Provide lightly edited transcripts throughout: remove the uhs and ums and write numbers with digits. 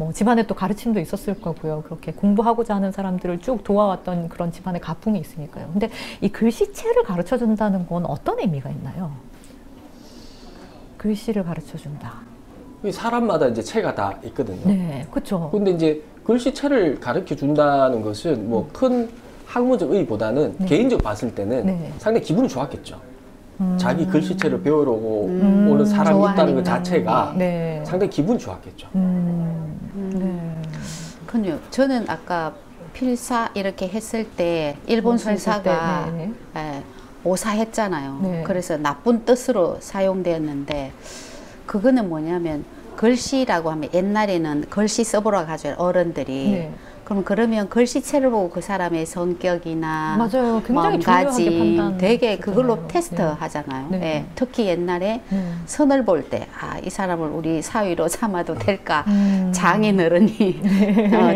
뭐 집안에 또 가르침도 있었을 거고요. 그렇게 공부하고자 하는 사람들을 쭉 도와왔던 그런 집안의 가풍이 있으니까요. 근데 이 글씨체를 가르쳐 준다는 건 어떤 의미가 있나요? 글씨를 가르쳐 준다. 사람마다 이제 체가 다 있거든요. 네, 그렇죠. 근데 이제 글씨체를 가르쳐 준다는 것은 뭐 큰 학문적 의의보다는 네. 개인적으로 봤을 때는 네. 상당히 기분이 좋았겠죠. 자기 글씨체를 배우러 오는 사람이 있다는 것 자체가 네. 상당히 기분이 좋았겠죠. 네. 그럼요. 저는 아까 필사 이렇게 했을 때 일본 설사가 네. 오사했잖아요. 네. 그래서 나쁜 뜻으로 사용되었는데 그거는 뭐냐면 글씨라고 하면 옛날에는 글씨 써보러 가죠 어른들이. 네. 그러면 글씨체를 보고 그 사람의 성격이나 맞아요. 굉장히 중요하게 마음가짐 판단. 되게 그걸로 네. 테스트 하잖아요. 네. 네. 특히 옛날에 선을 볼 때 이 사람을 우리 사위로 삼아도 될까? 장인어른이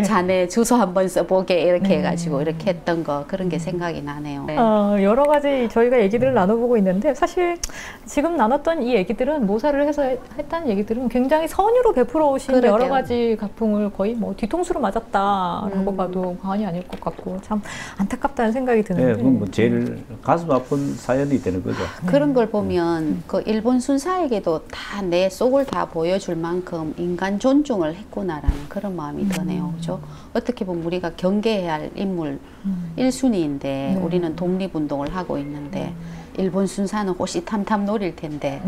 자네 주소 한번 써보게 이렇게 해가지고 이렇게 했던 거 그런 게 생각이 나네요. 네. 여러 가지 저희가 얘기들을 나눠보고 있는데 사실 지금 나눴던 이 얘기들은 모사를 해서 했다는 얘기들은 굉장히 선의로 베풀어 오신 그러게요. 여러 가지 가풍을 거의 뭐 뒤통수로 맞았다라고 봐도 과언이 아닐 것 같고 참 안타깝다는 생각이 드는데. 네, 그건 뭐 제일 가슴 아픈 사연이 되는 거죠. 그런 걸 보면 그 일본 순사에게도 다 내 속을 다 보여줄 만큼 인간 존중을 했구나라는 그런 마음이 드네요. 그죠? 어떻게 보면 우리가 경계해야 할 인물 1순위인데 우리는 독립운동을 하고 있는데 일본 순사는 호시탐탐 노릴 텐데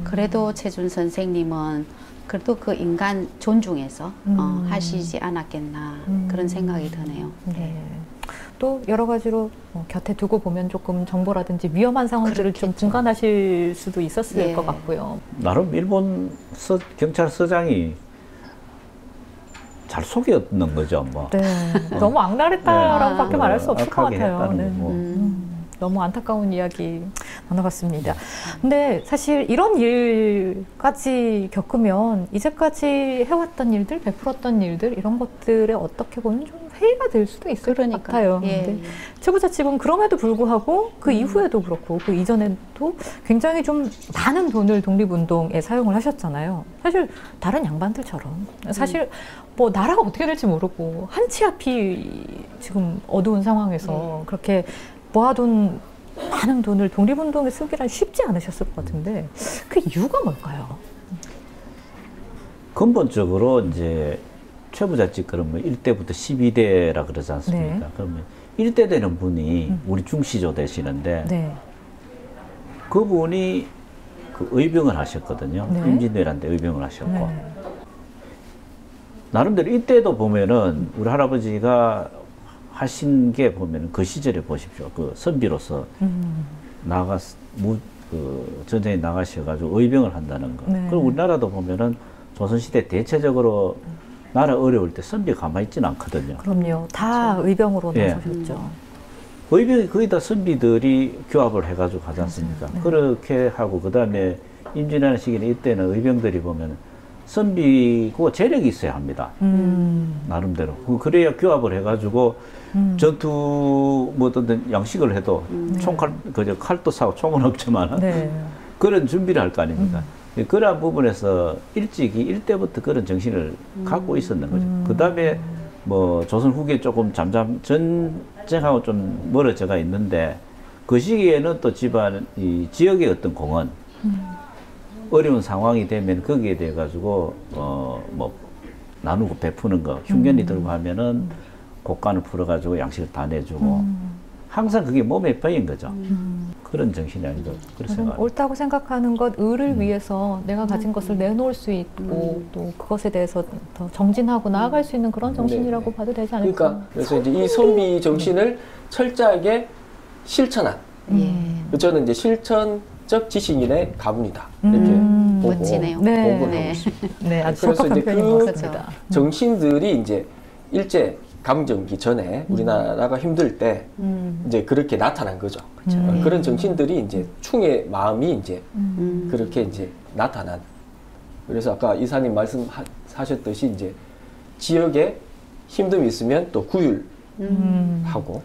그래도 최준 선생님은 그래도 그 인간 존중해서 하시지 않았겠나 그런 생각이 드네요. 네. 또 여러 가지로 곁에 두고 보면 조금 정보라든지 위험한 상황들을 좀 분간하실 수도 있었을 것 같고요. 나름 일본 경찰서장이 잘 속였는 거죠. 뭐. 네. 너무 악랄했다라고 밖에 말할 수 없을 것 같아요. 네. 너무 안타까운 이야기 나눠봤습니다. 근데 사실 이런 일까지 겪으면 이제까지 해왔던 일들, 베풀었던 일들 이런 것들에 어떻게 보면 좀 회의가 될 수도 있을 것 같아요. 근데 최고자 측은 그럼에도 불구하고 그 이후에도 그렇고 그 이전에도 굉장히 좀 많은 돈을 독립운동에 사용을 하셨잖아요. 사실 다른 양반들처럼 사실 뭐 나라가 어떻게 될지 모르고 한 치 앞이 지금 어두운 상황에서 그렇게 모아둔 많은 돈을 독립운동에 쓰기란 쉽지 않으셨을 것 같은데 그 이유가 뭘까요? 근본적으로 이제 최부잣집 그러면 1대부터 12대라 그러지 않습니까? 네. 그러면 1대 되는 분이 우리 중시조 되시는데 네. 그분이 그 의병을 하셨거든요. 네. 임진왜란 때 의병을 하셨고 네. 나름대로 이때도 보면은 우리 할아버지가 하신 게 보면 그 시절에 보십시오. 그 선비로서 그 전쟁에 나가셔가지고 의병을 한다는 거. 네. 그리고 우리나라도 보면은 조선시대 대체적으로 나라 어려울 때 선비 가만히 있지는 않거든요. 그럼요. 다 의병으로 나서셨죠. 의병이 거의 다 선비들이 교합을 해가지고 하지 않습니까? 네. 그렇게 하고 그 다음에 임진왜란 시기는 이때는 의병들이 보면 선비고 재력이 있어야 합니다. 나름대로. 그래야 교합을 해가지고 전투 뭐 어떤 양식을 해도 총칼, 그저 칼도 사고 총은 없지만 네. 그런 준비를 할 거 아닙니까? 그러한 부분에서 일찍이 일때부터 그런 정신을 갖고 있었는 거죠. 그 다음에 뭐 조선 후기에 조금 전쟁하고 좀 멀어져가 있는데 그 시기에는 또 집안, 이 지역의 어떤 공헌, 어려운 상황이 되면 거기에 대해 가지고 뭐 나누고 베푸는 거 흉년이 들고 하면은 곡간을 풀어 가지고 양식을 다 내주고 항상 그게 몸에 배인 거죠. 그런 정신이 아닌가 그렇게 생각합니다. 옳다고 생각하는 것 을을 위해서 내가 가진 것을 내놓을 수 있고 또 그것에 대해서 더 정진하고 나아갈 수 있는 그런 정신이라고 봐도 되지 않을까. 그러니까 그래서 이제 이 선비 정신을 철저하게 실천한. 저는 이제 실천적 지식인의 가문이다 이렇게 보고 멋지네요. 네. 보고 네. 네, 아주 그래서 적합한 이제 표현인 그 것 같습니다. 정신들이 이제 일제 감정기 전에 우리나라가 힘들 때 이제 그렇게 나타난 거죠. 그런 정신들이 이제 충의 마음이 이제 그렇게 이제 나타난. 그래서 아까 이사님 말씀하셨듯이 이제 지역에 힘듦이 있으면 또 구휼하고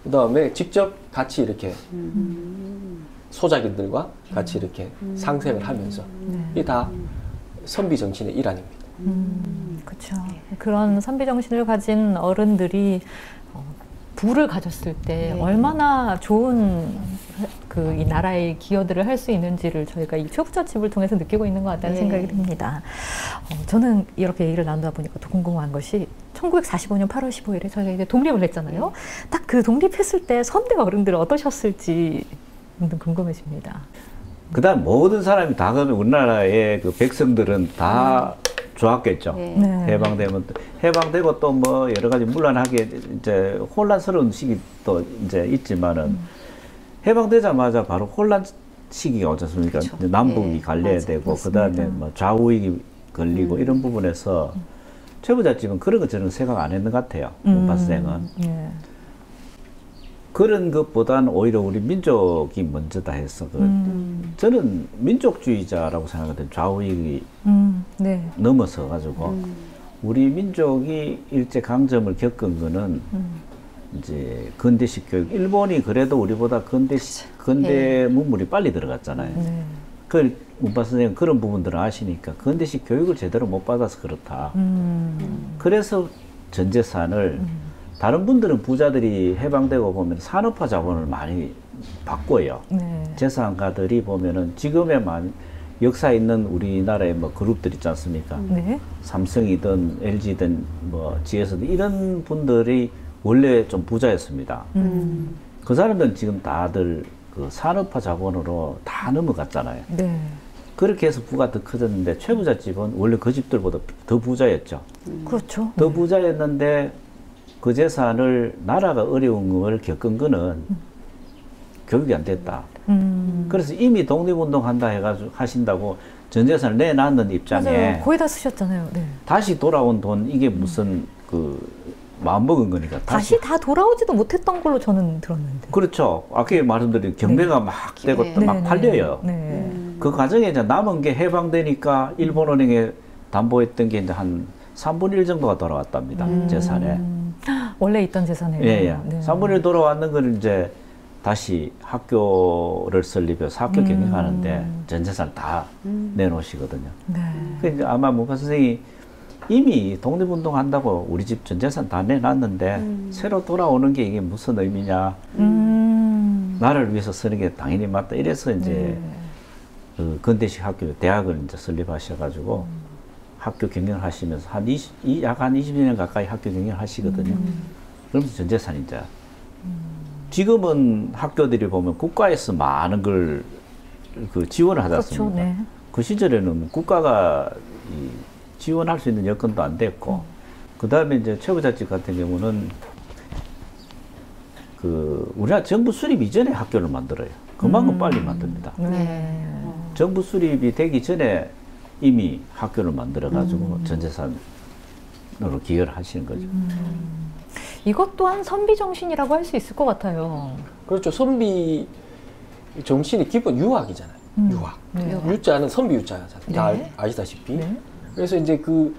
그 다음에 직접 같이 이렇게 소작인들과 같이 이렇게 상생을 하면서 이게 다 선비 정신의 일환입니다. 그렇죠. 그런 선비 정신을 가진 어른들이 부를 가졌을 때 네. 얼마나 좋은 이 나라의 기여들을 할 수 있는지를 저희가 이 최부잣집을 통해서 느끼고 있는 것 같다는 네. 생각이 듭니다. 저는 이렇게 얘기를 나누다 보니까 또 궁금한 것이 1945년 8월 15일에 저희가 이제 독립을 했잖아요. 딱 그 독립했을 때 선대 어른들은 어떠셨을지 궁금해집니다. 그다음 모든 사람이 다 그러면 우리나라의 그 백성들은 다 좋았겠죠. 네. 네. 해방되면 해방되고 또 뭐 여러 가지 물란하게 이제 혼란스러운 시기도 이제 있지만은 해방되자마자 바로 혼란 시기가 오지 않습니까? 그렇죠. 남북이 네. 갈려되고 맞아요. 그다음에 뭐 좌우익이 걸리고 이런 부분에서 최부잣집은 그런 거 저는 생각 안 했는 것 같아요. 문파선생은. 예. 그런 것보다는 오히려 우리 민족이 먼저다 해서 저는 민족주의자라고 생각하거든요. 좌우익이 네. 넘어서 가지고 우리 민족이 일제 강점을 겪은 거는 이제 근대식 교육. 일본이 그래도 우리보다 근대 문물이 빨리 들어갔잖아요. 네. 그 문파 선생님 그런 부분들을 아시니까 근대식 교육을 제대로 못 받아서 그렇다. 그래서 전 재산을 다른 분들은 부자들이 해방되고 보면 산업화 자본을 많이 바꿔요. 네. 재산가들이 보면은 지금의 역사에 있는 우리나라의 뭐 그룹들 있지 않습니까? 네. 삼성이든 LG든 뭐 GS든 이런 분들이 원래 좀 부자였습니다. 그 사람들은 지금 다들 그 산업화 자본으로 다 넘어갔잖아요. 네. 그렇게 해서 부가 더 커졌는데 최부잣집은 원래 그 집들보다 더 부자였죠. 그렇죠. 더 부자였는데 그 재산을 나라가 어려운 걸 겪은 거는 교육이 안 됐다. 그래서 이미 독립운동 한다 해가지고 하신다고 전 재산을 내놨는 입장에 맞아요. 거의 다 쓰셨잖아요. 네. 다시 돌아온 돈 이게 무슨 그 마음먹은 거니까 다시 다 돌아오지도 못했던 걸로 저는 들었는데. 그렇죠. 아까 말씀드린 경매가 막 되고 또 막 팔려요. 네. 그 과정에 이제 남은 게 해방되니까 일본은행에 담보했던 게 이제 한 3분의 1 정도가 돌아왔답니다. 재산에. 원래 있던 재산에. 예, 예. 네. 3분의 1 돌아왔는 걸 이제 다시 학교를 설립해서 학교 경영하는데 전 재산 다 내놓으시거든요. 네. 그러니까 아마 문파 선생이 이미 독립운동 한다고 우리 집 전 재산 다 내놨는데 새로 돌아오는 게 이게 무슨 의미냐. 나라를 위해서 쓰는 게 당연히 맞다. 이래서 이제 그 근대식 학교, 대학을 이제 설립하셔가지고 학교 경영을 하시면서 약 한 20년 가까이 학교 경영을 하시거든요. 그러면서 전 재산이 이제 지금은 학교들이 보면 국가에서 많은 걸 그 지원을 하지 않습니까? 그렇죠. 네. 그 시절에는 국가가 지원할 수 있는 여건도 안 됐고, 그 다음에 이제 최부잣집 같은 경우는 그 우리나라 정부 수립 이전에 학교를 만들어요. 그만큼 빨리 만듭니다. 네. 정부 수립이 되기 전에 이미 학교를 만들어가지고 전 재산으로 기여를 하시는 거죠. 이것 또한 선비 정신이라고 할 수 있을 것 같아요. 그렇죠. 선비 정신이 기본 유학이잖아요. 유학. 네. 유자는 선비 유자잖아요. 다 네. 아시다시피. 네. 그래서 이제 그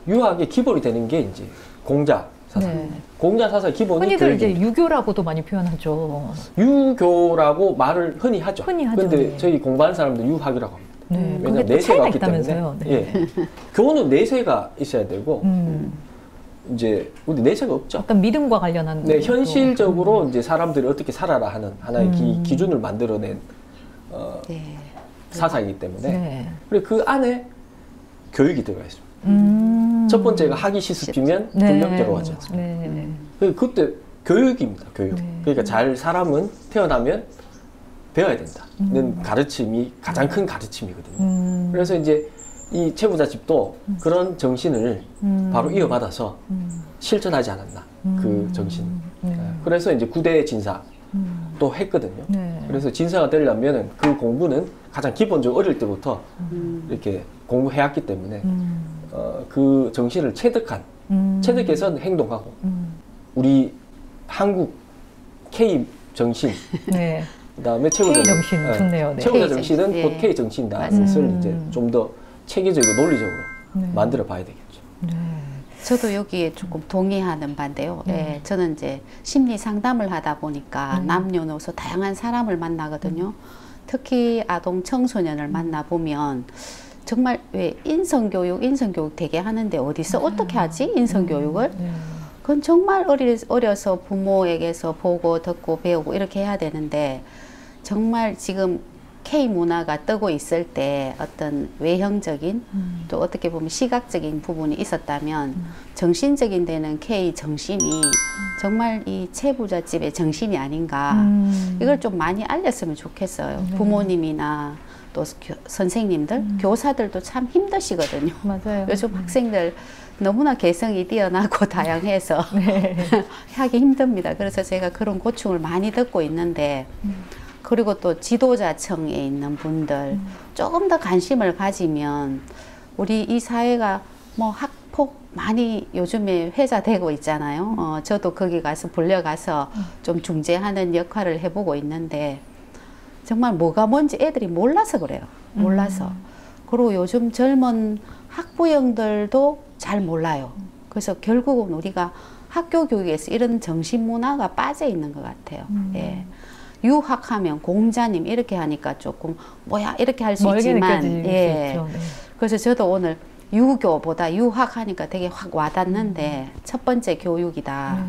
유학의 기본이 되는 게 이제 공자 사상. 네. 공자 사상 기본이 흔히들 이제 교육입니다. 유교라고도 많이 표현하죠. 유교라고 말을 흔히 하죠. 흔히 하죠. 근데 네. 저희 공부하는 사람들 유학이라고 합니다. 네. 왜냐면 그게 또 내세가 차이가 없기 때문에. 있다면서요. 네. 예. 교훈은 내세가 있어야 되고 이제 우리 내세가 없죠. 어떤 믿음과 관련한. 네, 것도. 현실적으로 이제 사람들이 어떻게 살아라 하는 하나의 기준을 만들어낸 네. 사상이기 때문에 네. 그리고 그 안에 교육이 들어가 있습니다. 첫 번째가 하기 시습이면 불명제로 하지 않습니까? 네. 그때 교육입니다. 교육. 네. 그러니까 사람은 태어나면 배워야 된다는 가르침이 가장 큰 가르침이거든요. 그래서 이제 이 최부잣집도 그런 정신을 바로 이어받아서 실천하지 않았나, 그 정신. 그래서 이제 구대 진사 또 했거든요. 네. 그래서 진사가 되려면 그 공부는 가장 기본적으로 어릴 때부터 이렇게 공부해왔기 때문에 그 정신을 체득해서 행동하고 우리 한국 K 정신 네. 그다음에 최고자 K 정신 좋네요. 네. 최고자 K 정신은 정신. 곧 예. K 정신이다는 것을 이제 좀 더 체계적이고 논리적으로 만들어 봐야 되겠죠. 네. 저도 여기에 조금 동의하는 바인데요. 예, 저는 이제 심리 상담을 하다 보니까 남녀노소 다양한 사람을 만나거든요. 특히 아동 청소년을 만나 보면 정말 왜 인성교육 되게 하는데 어디서 어떻게 하지? 인성교육을? 그건 정말 어려서 부모에게서 보고 듣고 배우고 이렇게 해야 되는데 정말 지금 K문화가 뜨고 있을 때 어떤 외형적인 또 어떻게 보면 시각적인 부분이 있었다면 정신적인 데는 K 정신이 정말 이 채부잣집의 정신이 아닌가 이걸 좀 많이 알렸으면 좋겠어요. 부모님이나 또 선생님들, 교사들도 참 힘드시거든요. 맞아요. 요즘 학생들 너무나 개성이 뛰어나고 다양해서 하기 힘듭니다. 그래서 제가 그런 고충을 많이 듣고 있는데 그리고 또 지도자층에 있는 분들 조금 더 관심을 가지면 우리 이 사회가 뭐 학폭 많이 요즘에 회자되고 있잖아요. 저도 거기 가서 불려가서 좀 중재하는 역할을 해보고 있는데 정말 뭐가 뭔지 애들이 몰라서 그래요. 몰라서. 그리고 요즘 젊은 학부형들도 잘 몰라요. 그래서 결국은 우리가 학교 교육에서 이런 정신문화가 빠져 있는 것 같아요. 예. 유학하면 공자님 이렇게 하니까 조금 뭐야 이렇게 할 수 있지만 예. 네. 그래서 저도 오늘 유교보다 유학하니까 되게 확 와닿는데 첫 번째 교육이다.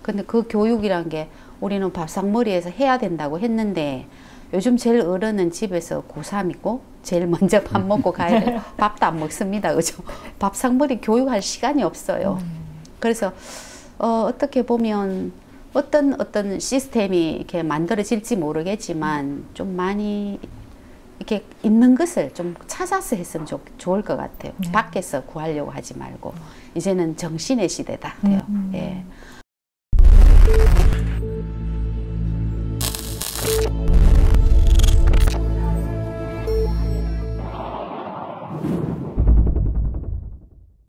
근데 그 교육이란 게 우리는 밥상머리에서 해야 된다고 했는데 요즘 제일 어른은 집에서 고3이고 제일 먼저 밥 먹고 가야 돼요. 밥도 안 먹습니다. 그죠? 밥상머리 교육할 시간이 없어요. 그래서 어떻게 보면 어떤 시스템이 이렇게 만들어질지 모르겠지만 좀 많이 이렇게 있는 것을 좀 찾아서 했으면 좋을 것 같아요. 밖에서 구하려고 하지 말고 이제는 정신의 시대다. 예.